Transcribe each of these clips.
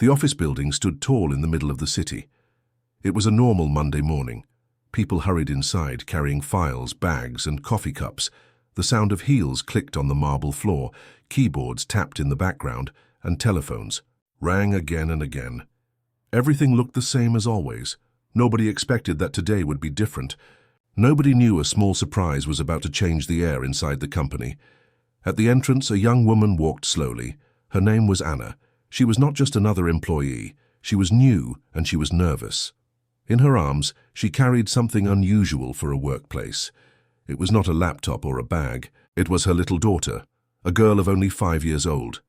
The office building stood tall in the middle of the city. It was a normal Monday morning. People hurried inside, carrying files, bags, and coffee cups. The sound of heels clicked on the marble floor, keyboards tapped in the background, and telephones rang again and again. Everything looked the same as always. Nobody expected that today would be different. Nobody knew a small surprise was about to change the air inside the company. At the entrance, a young woman walked slowly. Her name was Anna. She was not just another employee. She was new, and she was nervous. In her arms, she carried something unusual for a workplace. It was not a laptop or a bag. It was her little daughter, a girl of only 5 years old.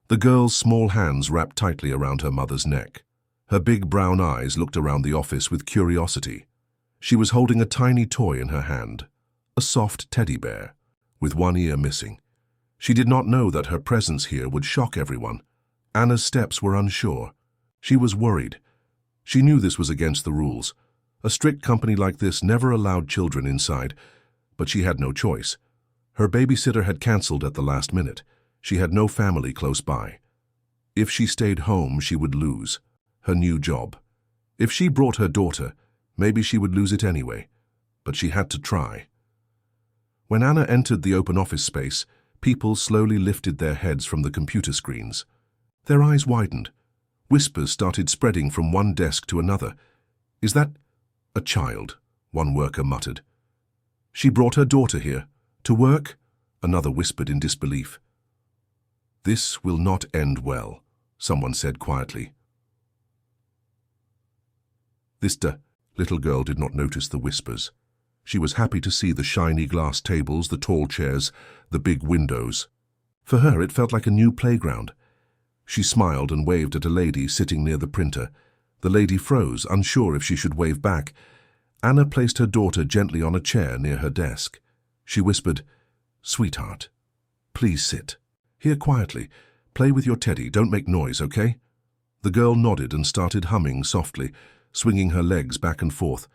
The girl's small hands wrapped tightly around her mother's neck. Her big brown eyes looked around the office with curiosity. She was holding a tiny toy in her hand, a soft teddy bear, with one ear missing. She did not know that her presence here would shock everyone. Anna's steps were unsure. She was worried. She knew this was against the rules. A strict company like this never allowed children inside, but she had no choice. Her babysitter had cancelled at the last minute. She had no family close by. If she stayed home, she would lose her new job. If she brought her daughter, maybe she would lose it anyway, but she had to try. When Anna entered the open office space, people slowly lifted their heads from the computer screens. Their eyes widened. Whispers started spreading from one desk to another. "Is that a child?" one worker muttered. "She brought her daughter here. To work?" another whispered in disbelief. "This will not end well," someone said quietly. The little girl did not notice the whispers. She was happy to see the shiny glass tables, the tall chairs, the big windows. For her, it felt like a new playground. She smiled and waved at a lady sitting near the printer. The lady froze, unsure if she should wave back. Anna placed her daughter gently on a chair near her desk. She whispered, "Sweetheart, please sit. Here quietly. Play with your teddy. Don't make noise, okay?" The girl nodded and started humming softly, swinging her legs back and forth.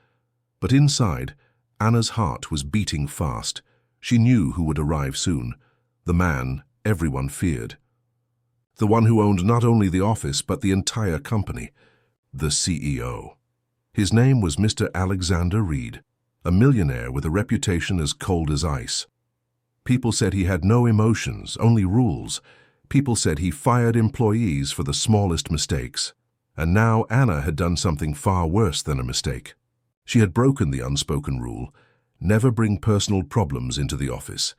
But inside, Anna's heart was beating fast. She knew who would arrive soon. The man everyone feared. The one who owned not only the office but the entire company. The CEO. His name was Mr. Alexander Reed, a millionaire with a reputation as cold as ice. People said he had no emotions, only rules. People said he fired employees for the smallest mistakes. And now Anna had done something far worse than a mistake. She had broken the unspoken rule: never bring personal problems into the office.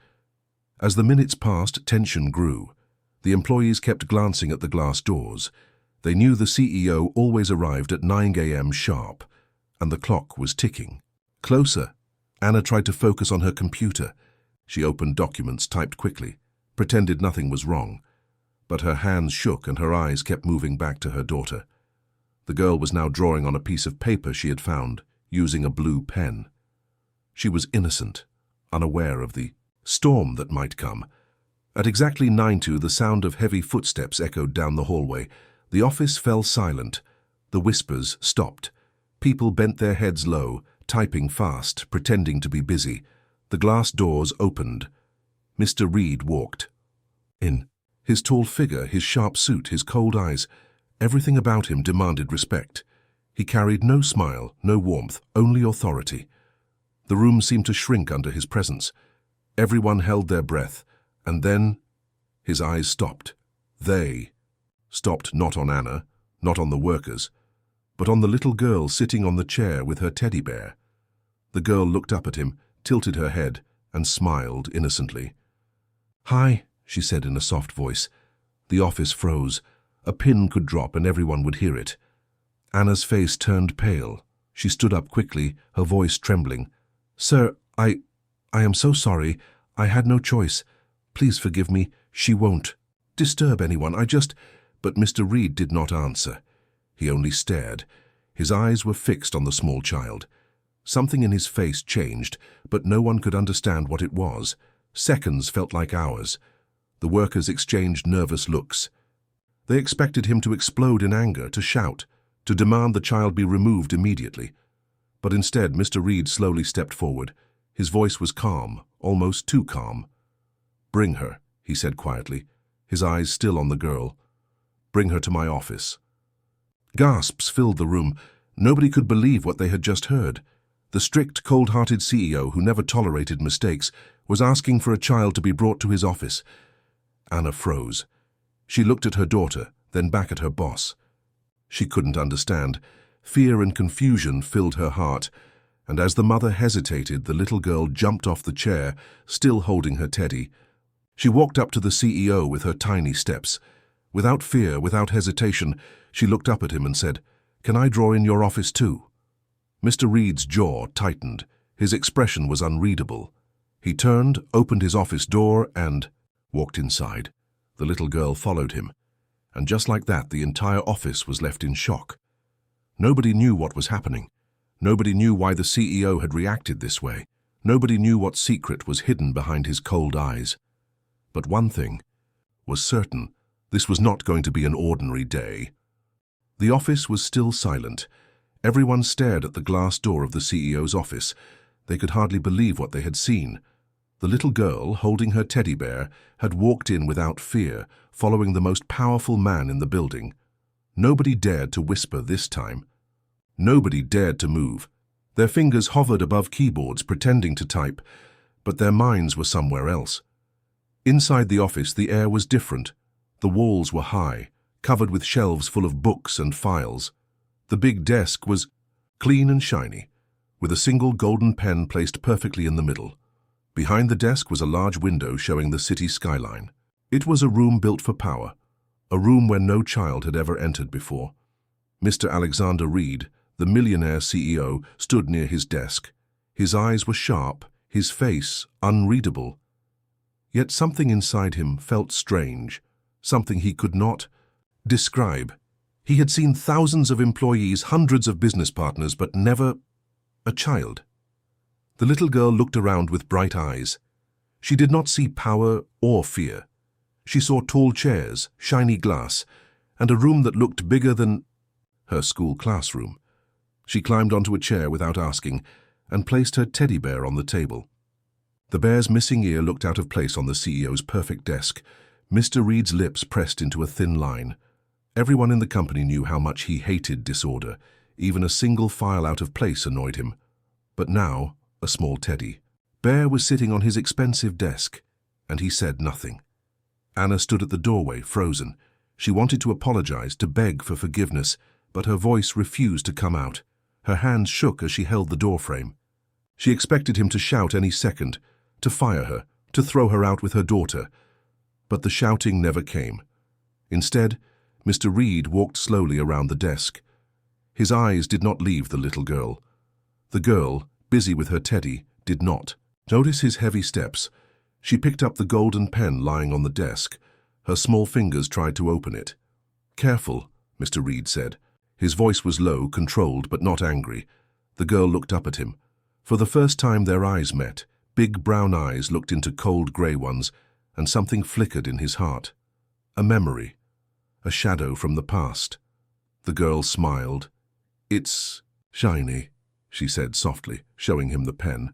As the minutes passed, tension grew. The employees kept glancing at the glass doors. They knew the CEO always arrived at 9 a.m. sharp, and the clock was ticking. Closer. Anna tried to focus on her computer. She opened documents, typed quickly, pretended nothing was wrong. But her hands shook and her eyes kept moving back to her daughter. The girl was now drawing on a piece of paper she had found, using a blue pen. She was innocent, unaware of the storm that might come. At exactly 9:02, the sound of heavy footsteps echoed down the hallway. The office fell silent. The whispers stopped. People bent their heads low, typing fast, pretending to be busy. The glass doors opened. Mr. Reed walked in. His tall figure, his sharp suit, his cold eyes, everything about him demanded respect. He carried no smile, no warmth, only authority. The room seemed to shrink under his presence. Everyone held their breath, and then his eyes stopped. They stopped not on Anna, not on the workers, but on the little girl sitting on the chair with her teddy bear. The girl looked up at him, tilted her head, and smiled innocently. "Hi," she said in a soft voice. The office froze. A pin could drop and everyone would hear it. Anna's face turned pale. She stood up quickly, her voice trembling. "Sir, I am so sorry. I had no choice. Please forgive me. She won't disturb anyone. But Mr. Reed did not answer. He only stared. His eyes were fixed on the small child. Something in his face changed, but no one could understand what it was. Seconds felt like hours. The workers exchanged nervous looks. They expected him to explode in anger, to shout, to demand the child be removed immediately. But instead, Mr. Reed slowly stepped forward. His voice was calm, almost too calm. "Bring her," he said quietly, his eyes still on the girl. "Bring her to my office. Gasps filled the room. Nobody could believe what they had just heard. The strict, cold-hearted CEO, who never tolerated mistakes, was asking for a child to be brought to his office. Anna froze. She looked at her daughter, then back at her boss. She couldn't understand. Fear and confusion filled her heart, and as the mother hesitated, the little girl jumped off the chair, still holding her teddy. She walked up to the CEO with her tiny steps. Without fear, without hesitation, she looked up at him and said, "Can I draw in your office too?" Mr. Reed's jaw tightened. His expression was unreadable. He turned, opened his office door, and walked inside. The little girl followed him. And just like that, the entire office was left in shock. Nobody knew what was happening. Nobody knew why the CEO had reacted this way. Nobody knew what secret was hidden behind his cold eyes. But one thing was certain. This was not going to be an ordinary day. The office was still silent. Everyone stared at the glass door of the CEO's office. They could hardly believe what they had seen. The little girl, holding her teddy bear, had walked in without fear, following the most powerful man in the building. Nobody dared to whisper this time. Nobody dared to move. Their fingers hovered above keyboards, pretending to type, but their minds were somewhere else. Inside the office, the air was different. The walls were high, covered with shelves full of books and files. The big desk was clean and shiny, with a single golden pen placed perfectly in the middle. Behind the desk was a large window showing the city skyline. It was a room built for power, a room where no child had ever entered before. Mr. Alexander Reed, the Millionaire CEO, stood near his desk. His eyes were sharp, his face unreadable. Yet something inside him felt strange, something he could not describe. He had seen thousands of employees, hundreds of business partners, but never a child. The little girl looked around with bright eyes. She did not see power or fear. She saw tall chairs, shiny glass, and a room that looked bigger than her school classroom. She climbed onto a chair without asking and placed her teddy bear on the table. The bear's missing ear looked out of place on the CEO's perfect desk. Mr. Reed's lips pressed into a thin line. Everyone in the company knew how much he hated disorder. Even a single file out of place annoyed him. But now, a small teddy bear was sitting on his expensive desk, and he said nothing. Anna stood at the doorway, frozen. She wanted to apologize, to beg for forgiveness, but her voice refused to come out. Her hands shook as she held the doorframe. She expected him to shout any second, to fire her, to throw her out with her daughter. But the shouting never came. Instead, Mr. Reed walked slowly around the desk. His eyes did not leave the little girl. The girl, busy with her teddy, did not. Notice his heavy steps. She picked up the golden pen lying on the desk. Her small fingers tried to open it. "Careful," Mr. Reed said. His voice was low, controlled, but not angry. The girl looked up at him. For the first time their eyes met. Big brown eyes looked into cold grey ones, and something flickered in his heart. A memory. A shadow from the past. The girl smiled. "It's shiny," she said softly, showing him the pen.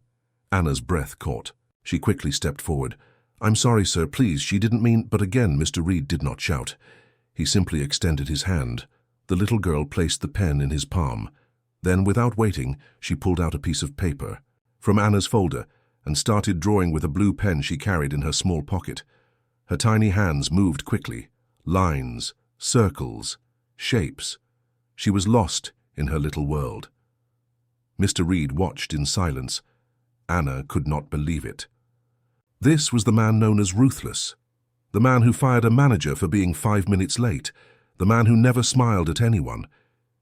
Anna's breath caught. She quickly stepped forward. "I'm sorry, sir, please, she didn't mean—" But again Mr. Reed did not shout. He simply extended his hand. The little girl placed the pen in his palm. Then, without waiting, she pulled out a piece of paper from Anna's folder and started drawing with a blue pen she carried in her small pocket. Her tiny hands moved quickly. Lines, circles, shapes. She was lost in her little world. Mr. Reed watched in silence. Anna could not believe it. This was the man known as Ruthless, the man who fired a manager for being 5 minutes late, the man who never smiled at anyone.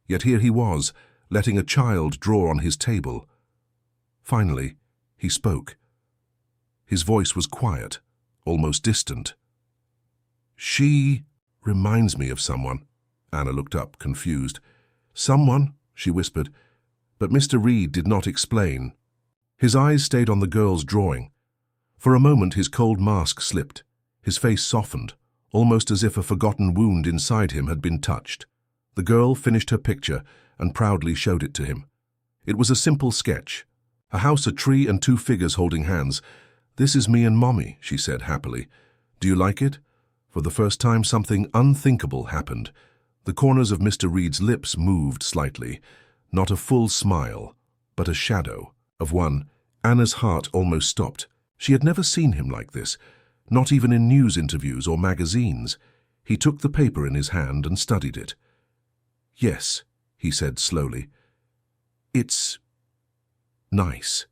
Yet here he was, letting a child draw on his table. Finally, he spoke. His voice was quiet, almost distant. "She reminds me of someone." Anna looked up, confused. "Someone?" she whispered. But Mr. Reed did not explain. His eyes stayed on the girl's drawing. For a moment his cold mask slipped. His face softened, almost as if a forgotten wound inside him had been touched. The girl finished her picture and proudly showed it to him. It was a simple sketch. A house, a tree, and 2 figures holding hands. "This is me and Mommy," she said happily. "Do you like it?" For the first time something unthinkable happened. The corners of Mr. Reed's lips moved slightly, not a full smile, but a shadow of one. Anna's heart almost stopped. She had never seen him like this, not even in news interviews or magazines. He took the paper in his hand and studied it. "Yes," he said slowly. "It's nice."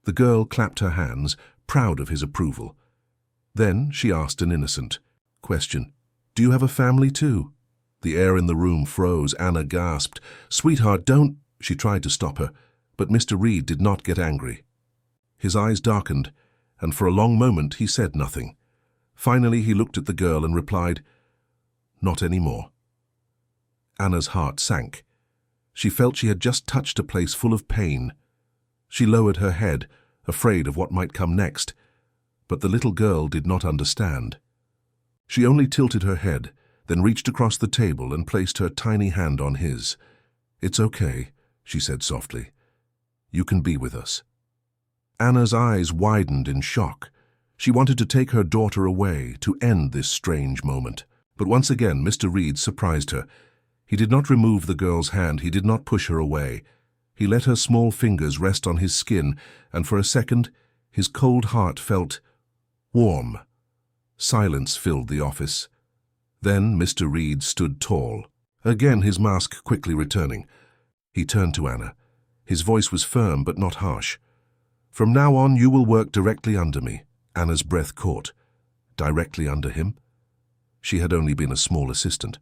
The girl clapped her hands, proud of his approval. Then she asked an innocent question. "Do you have a family too?" The air in the room froze. Anna gasped. "Sweetheart, don't—" She tried to stop her, but Mr. Reed did not get angry. His eyes darkened, and for a long moment he said nothing. Finally he looked at the girl and replied, "Not anymore." Anna's heart sank. She felt she had just touched a place full of pain. She lowered her head, afraid of what might come next, but the little girl did not understand. She only tilted her head, then reached across the table and placed her tiny hand on his. "It's okay," she said softly. "You can be with us." Anna's eyes widened in shock. She wanted to take her daughter away, to end this strange moment. But once again, Mr. Reed surprised her. He did not remove the girl's hand. He did not push her away. He let her small fingers rest on his skin, and for a second, his cold heart felt warm. Silence filled the office. Then Mr. Reed stood tall, again his mask quickly returning. He turned to Anna. His voice was firm but not harsh. "From now on, you will work directly under me." Anna's breath caught. Directly under him? She had only been a small assistant.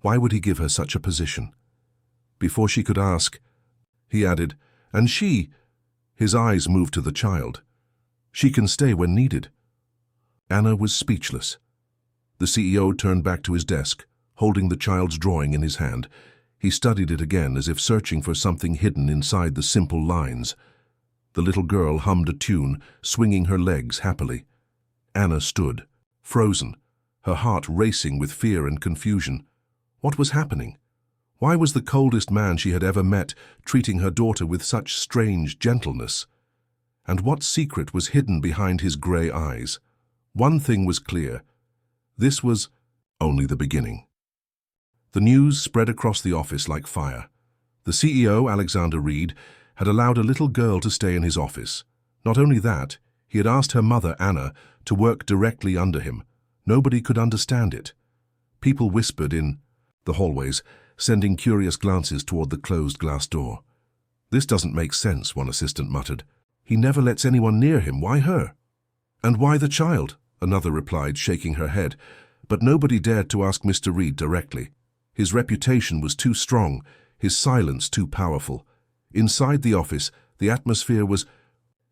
Why would he give her such a position? Before she could ask, he added, "And she—" His eyes moved to the child. "She can stay when needed." Anna was speechless. The CEO turned back to his desk, holding the child's drawing in his hand. He studied it again, as if searching for something hidden inside the simple lines. The little girl hummed a tune, swinging her legs happily. Anna stood, frozen, her heart racing with fear and confusion. What was happening? Why was the coldest man she had ever met treating her daughter with such strange gentleness? And what secret was hidden behind his grey eyes? One thing was clear. This was only the beginning. The news spread across the office like fire. The CEO, Alexander Reed, had allowed a little girl to stay in his office. Not only that, he had asked her mother, Anna, to work directly under him. Nobody could understand it. People whispered in the hallways, sending curious glances toward the closed glass door. "This doesn't make sense," one assistant muttered. "He never lets anyone near him. Why her?" "And why the child?" another replied, shaking her head. But nobody dared to ask Mr. Reed directly. His reputation was too strong, his silence too powerful. Inside the office, the atmosphere was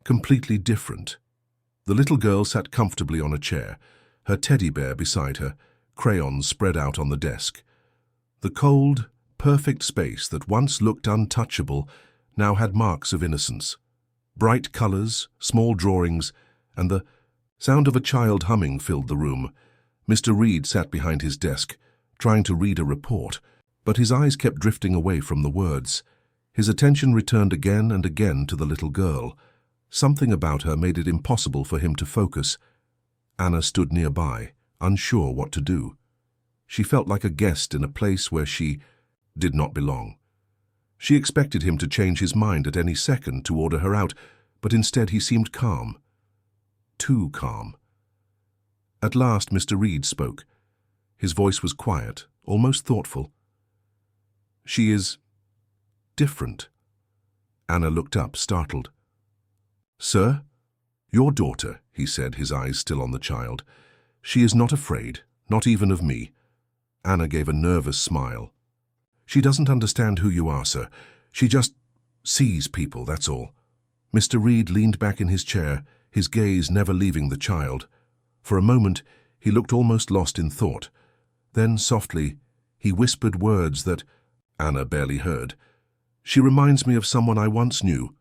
completely different. The little girl sat comfortably on a chair, her teddy bear beside her, crayons spread out on the desk. The cold, perfect space that once looked untouchable now had marks of innocence. Bright colors, small drawings, and the sound of a child humming filled the room. Mr. Reed sat behind his desk, trying to read a report, but his eyes kept drifting away from the words. His attention returned again and again to the little girl. Something about her made it impossible for him to focus. Anna stood nearby, unsure what to do. She felt like a guest in a place where she did not belong. She expected him to change his mind at any second to order her out, but instead he seemed calm. Too calm. At last Mr. Reed spoke. His voice was quiet, almost thoughtful. "She is different." Anna looked up, startled. "Sir?" "Your daughter," he said, his eyes still on the child. "She is not afraid, not even of me." Anna gave a nervous smile. "She doesn't understand who you are, sir. She just sees people, that's all." Mr. Reed leaned back in his chair, his gaze never leaving the child. For a moment, he looked almost lost in thought. Then, softly, he whispered words that Anna barely heard. "She reminds me of someone I once knew."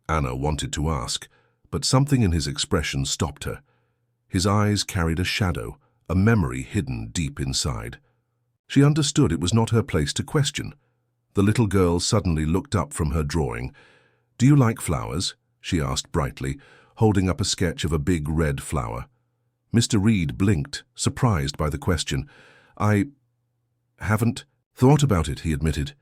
Anna wanted to ask, but something in his expression stopped her. His eyes carried a shadow, a memory hidden deep inside. She understood it was not her place to question. The little girl suddenly looked up from her drawing. "Do you like flowers?" she asked brightly, holding up a sketch of a big red flower. Mr. Reed blinked, surprised by the question. Haven't thought about it, he admitted.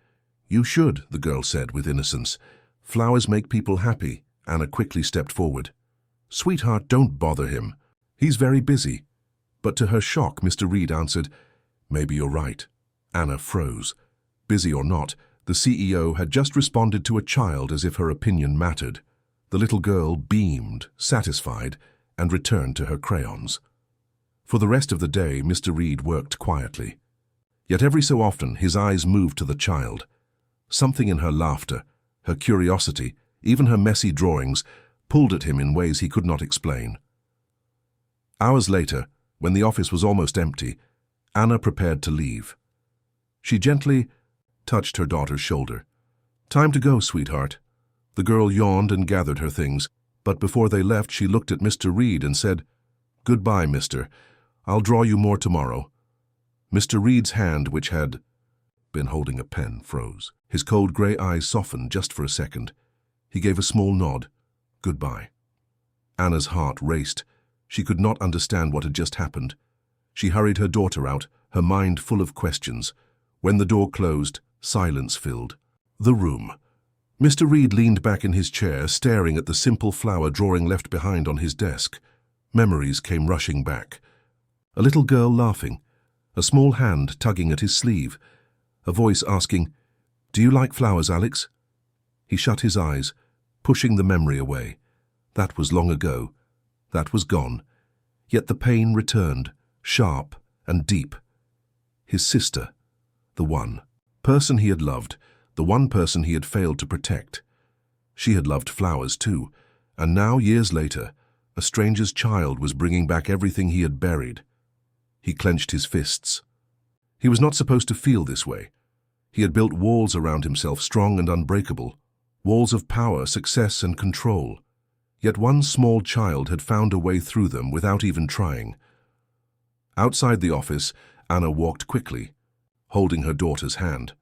You should, the girl said with innocence. Flowers make people happy. Anna quickly stepped forward. Sweetheart, don't bother him. He's very busy. But to her shock, Mr. Reed answered, Maybe you're right. Anna froze. Busy or not, the CEO had just responded to a child as if her opinion mattered. The little girl beamed, satisfied, and returned to her crayons. For the rest of the day, Mr. Reed worked quietly. Yet every so often, his eyes moved to the child. Something in her laughter, her curiosity, even her messy drawings, pulled at him in ways he could not explain. Hours later, when the office was almost empty, Anna prepared to leave. She gently touched her daughter's shoulder. Time to go, sweetheart. The girl yawned and gathered her things, but before they left, she looked at Mr. Reed and said, Goodbye, mister. I'll draw you more tomorrow. Mr. Reed's hand, which had been holding a pen, froze. His cold grey eyes softened just for a second. He gave a small nod. Goodbye. Anna's heart raced. She could not understand what had just happened. She hurried her daughter out, her mind full of questions. When the door closed, silence filled the room. Mr. Reed leaned back in his chair, staring at the simple flower drawing left behind on his desk. Memories came rushing back. A little girl laughing, a small hand tugging at his sleeve, a voice asking, Do you like flowers, Alex? He shut his eyes, pushing the memory away. That was long ago. That was gone. Yet the pain returned, sharp and deep. His sister, the one person he had loved, the one person he had failed to protect. She had loved flowers too, and now, years later, a stranger's child was bringing back everything he had buried. He clenched his fists. He was not supposed to feel this way. He had built walls around himself, strong and unbreakable, walls of power, success, and control. Yet one small child had found a way through them without even trying. Outside the office, Anna walked quickly, holding her daughter's hand.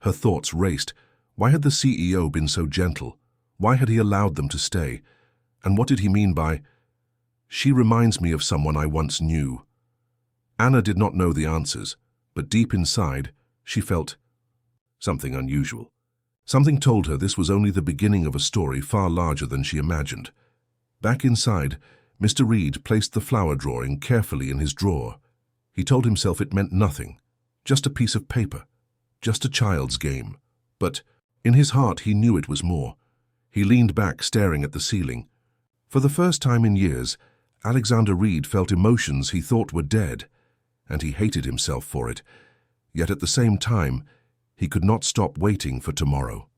Her thoughts raced. Why had the CEO been so gentle? Why had he allowed them to stay? And what did he mean by, She reminds me of someone I once knew? Anna did not know the answers, but deep inside, she felt something unusual. Something told her this was only the beginning of a story far larger than she imagined. Back inside, Mr. Reed placed the flower drawing carefully in his drawer. He told himself it meant nothing, just a piece of paper, just a child's game. But in his heart he knew it was more. He leaned back, staring at the ceiling. For the first time in years, Alexander Reed felt emotions he thought were dead, and he hated himself for it. Yet at the same time, he could not stop waiting for tomorrow.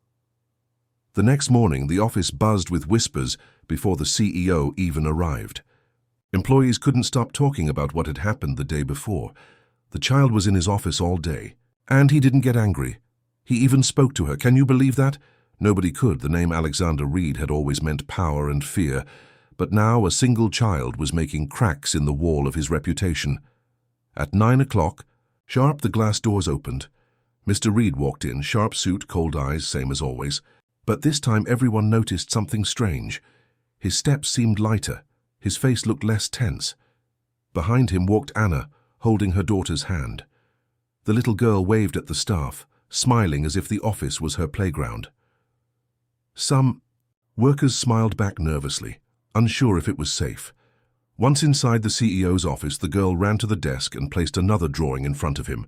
The next morning, the office buzzed with whispers before the CEO even arrived. Employees couldn't stop talking about what had happened the day before. The child was in his office all day, and he didn't get angry. He even spoke to her. Can you believe that? Nobody could. The name Alexander Reed had always meant power and fear, but now a single child was making cracks in the wall of his reputation. At 9 o'clock, sharp, the glass doors opened. Mr. Reed walked in, sharp suit, cold eyes, same as always. But this time everyone noticed something strange. His steps seemed lighter. His face looked less tense. Behind him walked Anna, holding her daughter's hand. The little girl waved at the staff, smiling as if the office was her playground. Some workers smiled back nervously, unsure if it was safe. Once inside the CEO's office, the girl ran to the desk and placed another drawing in front of him.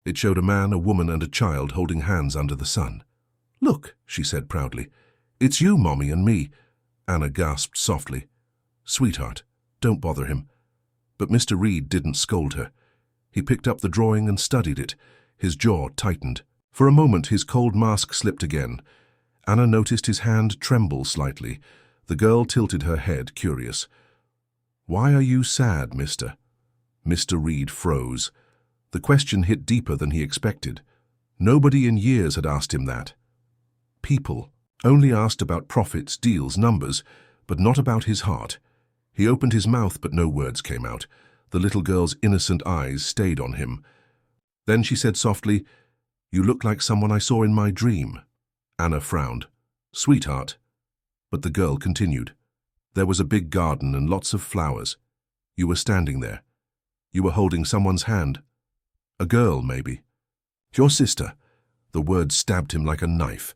It showed a man, a woman, and a child holding hands under the sun. Look, she said proudly. It's you, Mommy, and me. Anna gasped softly. Sweetheart, don't bother him. But Mr. Reed didn't scold her. He picked up the drawing and studied it. His jaw tightened. For a moment, his cold mask slipped again. Anna noticed his hand tremble slightly. The girl tilted her head, curious. Why are you sad, mister? Mr. Reed froze. The question hit deeper than he expected. Nobody in years had asked him that. People only asked about profits, deals, numbers, but not about his heart. He opened his mouth, but no words came out. The little girl's innocent eyes stayed on him. Then she said softly, You look like someone I saw in my dream. Anna frowned. Sweetheart. But the girl continued. There was a big garden and lots of flowers. You were standing there. You were holding someone's hand. A girl, maybe. Your sister." The word stabbed him like a knife.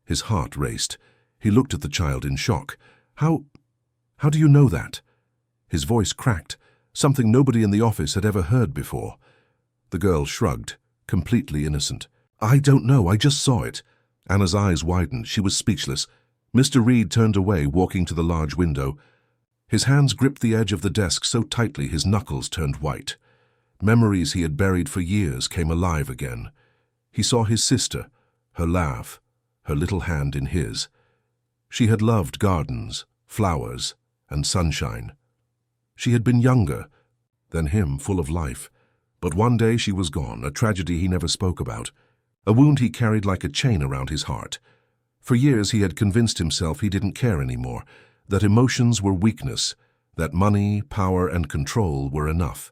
His heart raced. He looked at the child in shock. How do you know that?" His voice cracked, something nobody in the office had ever heard before. The girl shrugged, completely innocent. "I don't know, I just saw it." Anna's eyes widened. She was speechless. Mr. Reed turned away, walking to the large window. His hands gripped the edge of the desk so tightly his knuckles turned white. Memories he had buried for years came alive again. He saw his sister, her laugh, her little hand in his. She had loved gardens, flowers, and sunshine. She had been younger than him, full of life. But one day she was gone, a tragedy he never spoke about, a wound he carried like a chain around his heart. For years he had convinced himself he didn't care anymore, that emotions were weakness, that money, power, and control were enough.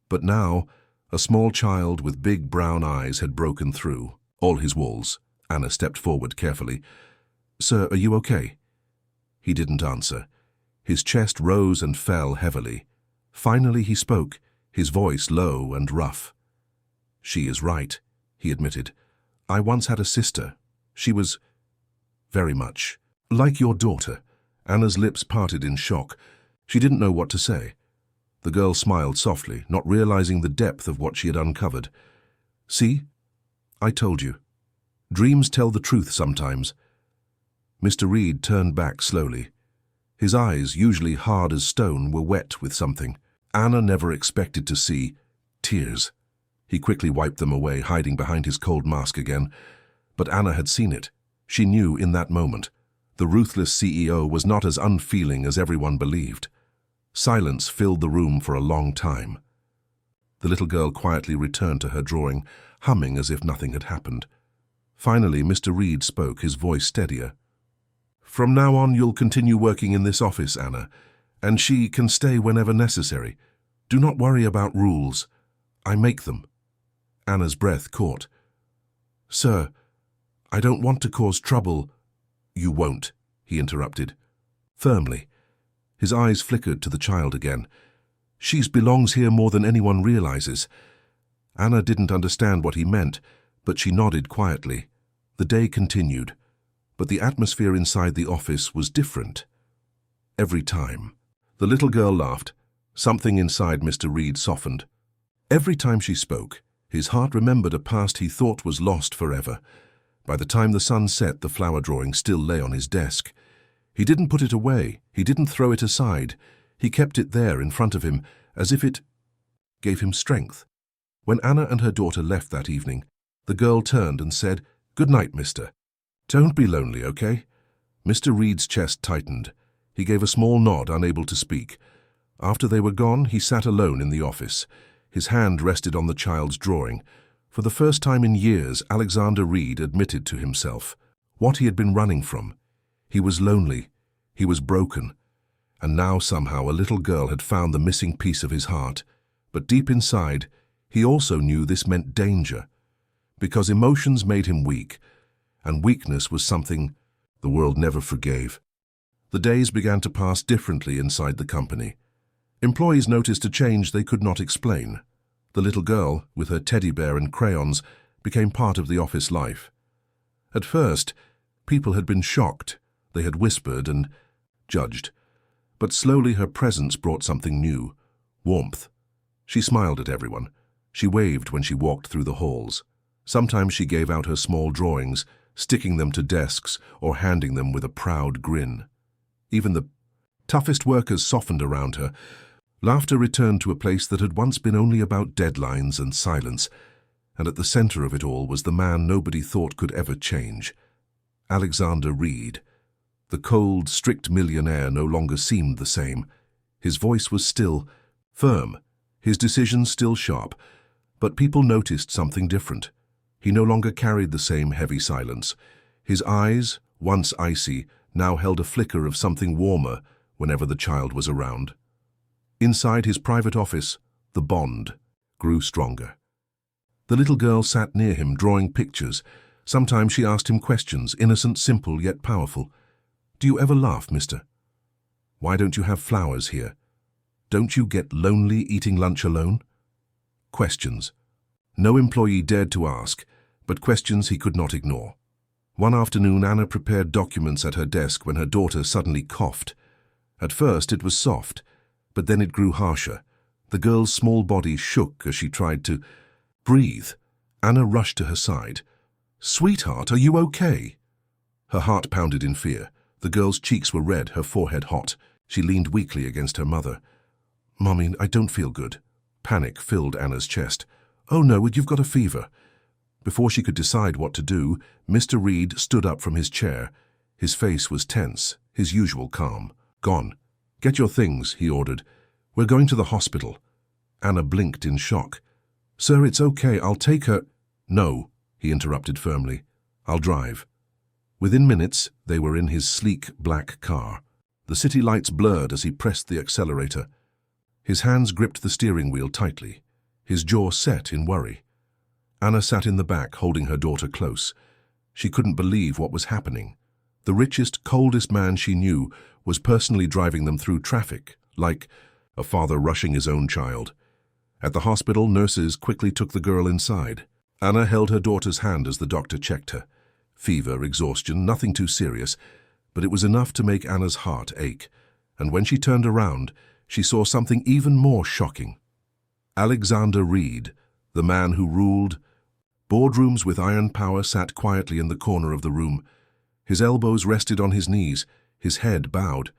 But now, a small child with big brown eyes had broken through all his walls. Anna stepped forward carefully. "Sir, are you okay?" He didn't answer. His chest rose and fell heavily. Finally he spoke, his voice low and rough. "She is right," he admitted. "I once had a sister. She was very much like your daughter." Anna's lips parted in shock. She didn't know what to say. The girl smiled softly, not realizing the depth of what she had uncovered. "See? I told you. Dreams tell the truth sometimes." Mr. Reed turned back slowly. His eyes, usually hard as stone, were wet with something. Anna never expected to see tears. He quickly wiped them away, hiding behind his cold mask again. But Anna had seen it. She knew in that moment. The ruthless CEO was not as unfeeling as everyone believed. Silence filled the room for a long time. The little girl quietly returned to her drawing, humming as if nothing had happened. Finally, Mr. Reed spoke, his voice steadier. "From now on, you'll continue working in this office, Anna, and she can stay whenever necessary. Do not worry about rules. I make them." Anna's breath caught. "Sir, I don't want to cause trouble." "You won't," he interrupted, firmly. His eyes flickered to the child again. "She belongs here more than anyone realizes." Anna didn't understand what he meant, but she nodded quietly. The day continued, but the atmosphere inside the office was different. Every time. The little girl laughed. Something inside Mr. Reed softened. Every time she spoke, his heart remembered a past he thought was lost forever. By the time the sun set, the flower drawing still lay on his desk. He didn't put it away. He didn't throw it aside. He kept it there in front of him, as if it gave him strength. When Anna and her daughter left that evening, the girl turned and said, "Good night, mister. Don't be lonely, okay?" Mr. Reed's chest tightened. He gave a small nod, unable to speak. After they were gone, he sat alone in the office. His hand rested on the child's drawing. For the first time in years, Alexander Reed admitted to himself what he had been running from. He was lonely. He was broken. And now somehow a little girl had found the missing piece of his heart. But deep inside, he also knew this meant danger. Because emotions made him weak, and weakness was something the world never forgave. The days began to pass differently inside the company. Employees noticed a change they could not explain. The little girl, with her teddy bear and crayons, became part of the office life. At first, people had been shocked. They had whispered and judged. But slowly her presence brought something new, warmth. She smiled at everyone. She waved when she walked through the halls. Sometimes she gave out her small drawings, sticking them to desks or handing them with a proud grin. Even the toughest workers softened around her. Laughter returned to a place that had once been only about deadlines and silence, and at the center of it all was the man nobody thought could ever change. Alexander Reed. The cold, strict millionaire no longer seemed the same. His voice was still firm, his decisions still sharp, but people noticed something different. He no longer carried the same heavy silence. His eyes, once icy, now held a flicker of something warmer whenever the child was around. Inside his private office, the bond grew stronger. The little girl sat near him, drawing pictures. Sometimes she asked him questions, innocent, simple, yet powerful. "Do you ever laugh, mister? Why don't you have flowers here? Don't you get lonely eating lunch alone?" Questions. No employee dared to ask, but questions he could not ignore. One afternoon, Anna prepared documents at her desk when her daughter suddenly coughed. At first it was soft, but then it grew harsher. The girl's small body shook as she tried to breathe. Anna rushed to her side. "Sweetheart, are you okay?" Her heart pounded in fear. The girl's cheeks were red, her forehead hot. She leaned weakly against her mother. "Mommy, I don't feel good." Panic filled Anna's chest. "Oh no, you've got a fever." Before she could decide what to do, Mr. Reed stood up from his chair. His face was tense, his usual calm. "Gone. Get your things," he ordered. "We're going to the hospital." Anna blinked in shock. "Sir, it's okay, I'll take her—" "No," he interrupted firmly. "I'll drive." Within minutes, they were in his sleek black car. The city lights blurred as he pressed the accelerator. His hands gripped the steering wheel tightly, his jaw set in worry. Anna sat in the back, holding her daughter close. She couldn't believe what was happening. The richest, coldest man she knew was personally driving them through traffic, like a father rushing his own child. At the hospital, nurses quickly took the girl inside. Anna held her daughter's hand as the doctor checked her. Fever, exhaustion, nothing too serious, but it was enough to make Anna's heart ache. And when she turned around, she saw something even more shocking. Alexander Reed, the man who ruled. Boardrooms with iron power sat quietly in the corner of the room. His elbows rested on his knees, his head bowed.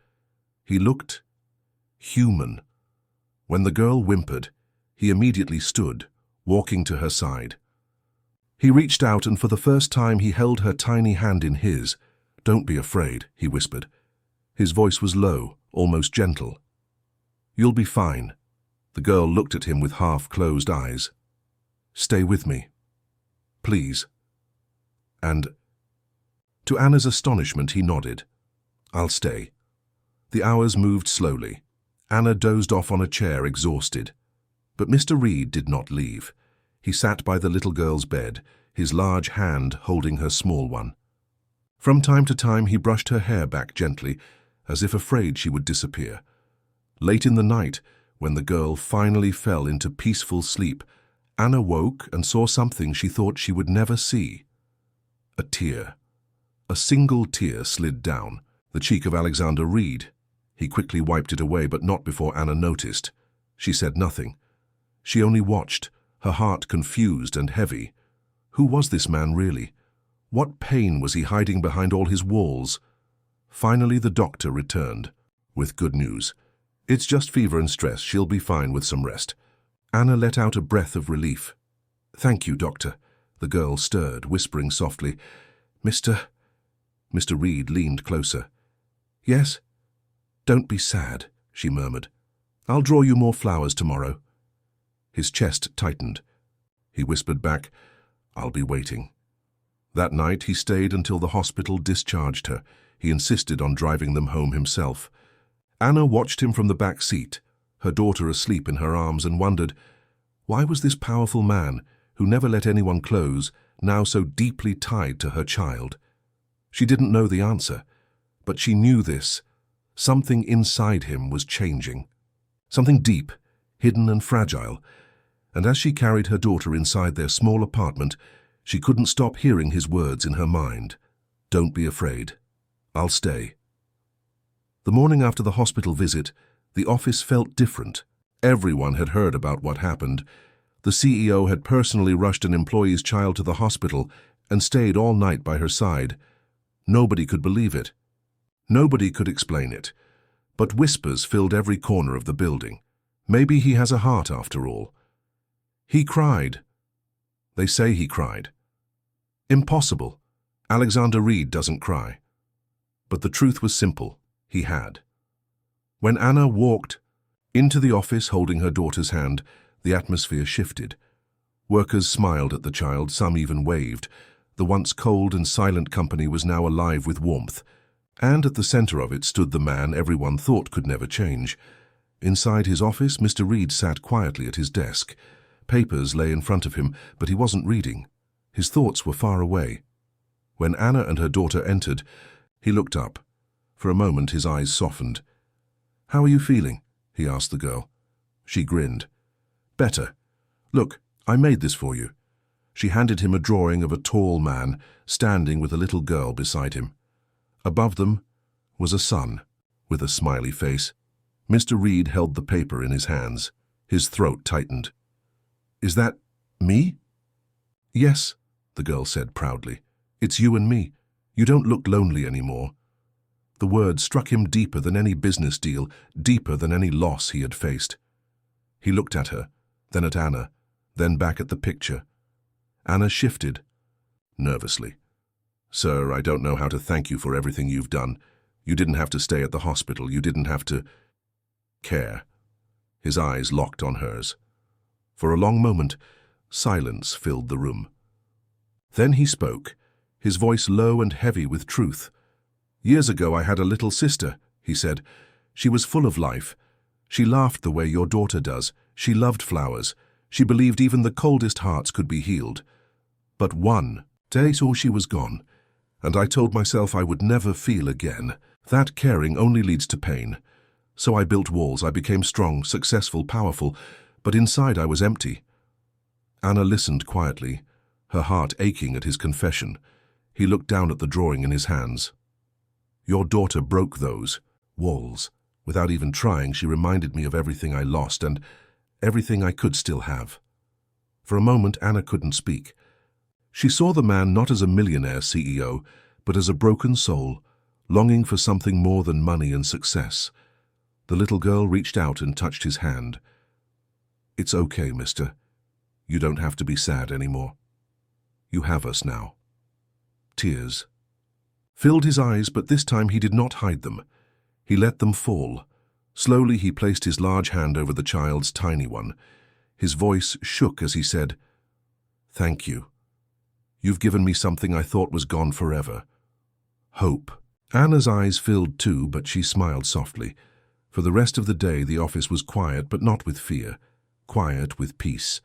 He looked human. When the girl whimpered, he immediately stood, walking to her side. He reached out and for the first time he held her tiny hand in his. "Don't be afraid," he whispered. His voice was low, almost gentle. "You'll be fine." The girl looked at him with half-closed eyes. "Stay with me. Please." And to Anna's astonishment, he nodded. "I'll stay." The hours moved slowly. Anna dozed off on a chair, exhausted. But Mr. Reed did not leave. He sat by the little girl's bed, his large hand holding her small one. From time to time, he brushed her hair back gently, as if afraid she would disappear. Late in the night, when the girl finally fell into peaceful sleep, Anna woke and saw something she thought she would never see. A tear. A single tear slid down the cheek of Alexander Reed. He quickly wiped it away, but not before Anna noticed. She said nothing. She only watched, her heart confused and heavy. Who was this man really? What pain was he hiding behind all his walls? Finally, the doctor returned, with good news. "It's just fever and stress. She'll be fine with some rest." Anna let out a breath of relief. "Thank you, doctor." The girl stirred, whispering softly. Mr. Reed leaned closer. "Yes?" "Don't be sad," she murmured. "I'll draw you more flowers tomorrow." His chest tightened. He whispered back, "I'll be waiting." That night he stayed until the hospital discharged her. He insisted on driving them home himself. Anna watched him from the back seat, her daughter asleep in her arms, and wondered, why was this powerful man, who never let anyone close, now so deeply tied to her child? She didn't know the answer, but she knew this. Something inside him was changing. Something deep, hidden and fragile. And as she carried her daughter inside their small apartment, she couldn't stop hearing his words in her mind. "Don't be afraid. I'll stay." The morning after the hospital visit, the office felt different. Everyone had heard about what happened. The CEO had personally rushed an employee's child to the hospital and stayed all night by her side. Nobody could believe it. Nobody could explain it. But whispers filled every corner of the building. Maybe he has a heart after all. He cried. They say he cried. Impossible. Alexander Reed doesn't cry. But the truth was simple. He had. When Anna walked into the office holding her daughter's hand, the atmosphere shifted. Workers smiled at the child, some even waved. The once cold and silent company was now alive with warmth. And at the center of it stood the man everyone thought could never change. Inside his office, Mr. Reed sat quietly at his desk. Papers lay in front of him, but he wasn't reading. His thoughts were far away. When Anna and her daughter entered, he looked up. For a moment, his eyes softened. "How are you feeling?" he asked the girl. She grinned. "Better. Look, I made this for you." She handed him a drawing of a tall man standing with a little girl beside him. Above them was a sun with a smiley face. Mr. Reed held the paper in his hands. His throat tightened. "Is that me?" "Yes," the girl said proudly. "It's you and me. You don't look lonely anymore." The word struck him deeper than any business deal, deeper than any loss he had faced. He looked at her, then at Anna, then back at the picture. Anna shifted, nervously. "Sir, I don't know how to thank you for everything you've done. You didn't have to stay at the hospital. You didn't have to care." His eyes locked on hers. For a long moment, silence filled the room. Then he spoke, his voice low and heavy with truth. "Years ago I had a little sister," he said. "She was full of life. She laughed the way your daughter does. She loved flowers. She believed even the coldest hearts could be healed. But one day she was gone, and I told myself I would never feel again. That caring only leads to pain. So I built walls. I became strong, successful, powerful, but inside I was empty." Anna listened quietly, her heart aching at his confession. He looked down at the drawing in his hands. "Your daughter broke those walls. Without even trying, she reminded me of everything I lost and everything I could still have." For a moment, Anna couldn't speak. She saw the man not as a millionaire CEO, but as a broken soul, longing for something more than money and success. The little girl reached out and touched his hand. "It's okay, mister. You don't have to be sad anymore. You have us now." Tears filled his eyes, but this time he did not hide them. He let them fall. Slowly he placed his large hand over the child's tiny one. His voice shook as he said, "Thank you. You've given me something I thought was gone forever. Hope." Anna's eyes filled too, but she smiled softly. For the rest of the day the office was quiet, but not with fear. Quiet with peace.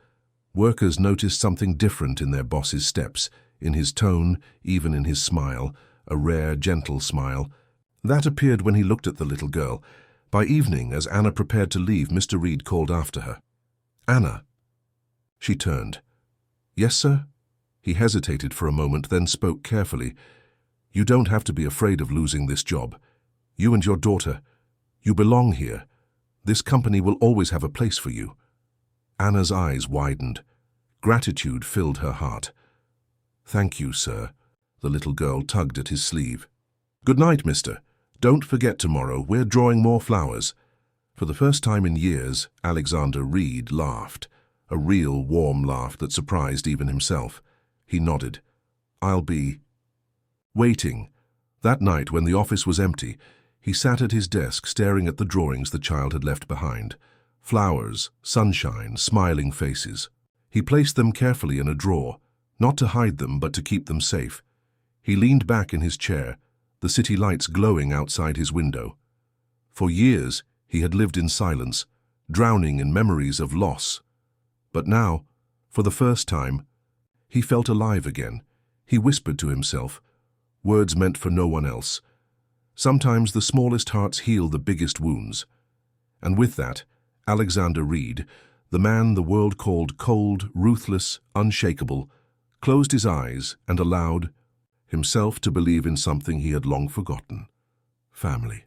Workers noticed something different in their boss's steps, in his tone, even in his smile, a rare, gentle smile. That appeared when he looked at the little girl. By evening, as Anna prepared to leave, Mr. Reed called after her. "Anna." She turned. "Yes, sir?" He hesitated for a moment, then spoke carefully. "You don't have to be afraid of losing this job. You and your daughter, you belong here. This company will always have a place for you." Anna's eyes widened. Gratitude filled her heart. "Thank you, sir." The little girl tugged at his sleeve. "Good night, mister. Don't forget tomorrow, we're drawing more flowers." For the first time in years, Alexander Reed laughed, a real warm laugh that surprised even himself. He nodded. "I'll be waiting." That night, when the office was empty, he sat at his desk staring at the drawings the child had left behind. Flowers, sunshine, smiling faces. He placed them carefully in a drawer, not to hide them but to keep them safe. He leaned back in his chair, the city lights glowing outside his window. For years, he had lived in silence, drowning in memories of loss. But now, for the first time, he felt alive again. He whispered to himself, words meant for no one else. Sometimes the smallest hearts heal the biggest wounds. And with that, Alexander Reed, the man the world called cold, ruthless, unshakable, closed his eyes and allowed himself to believe in something he had long forgotten: family.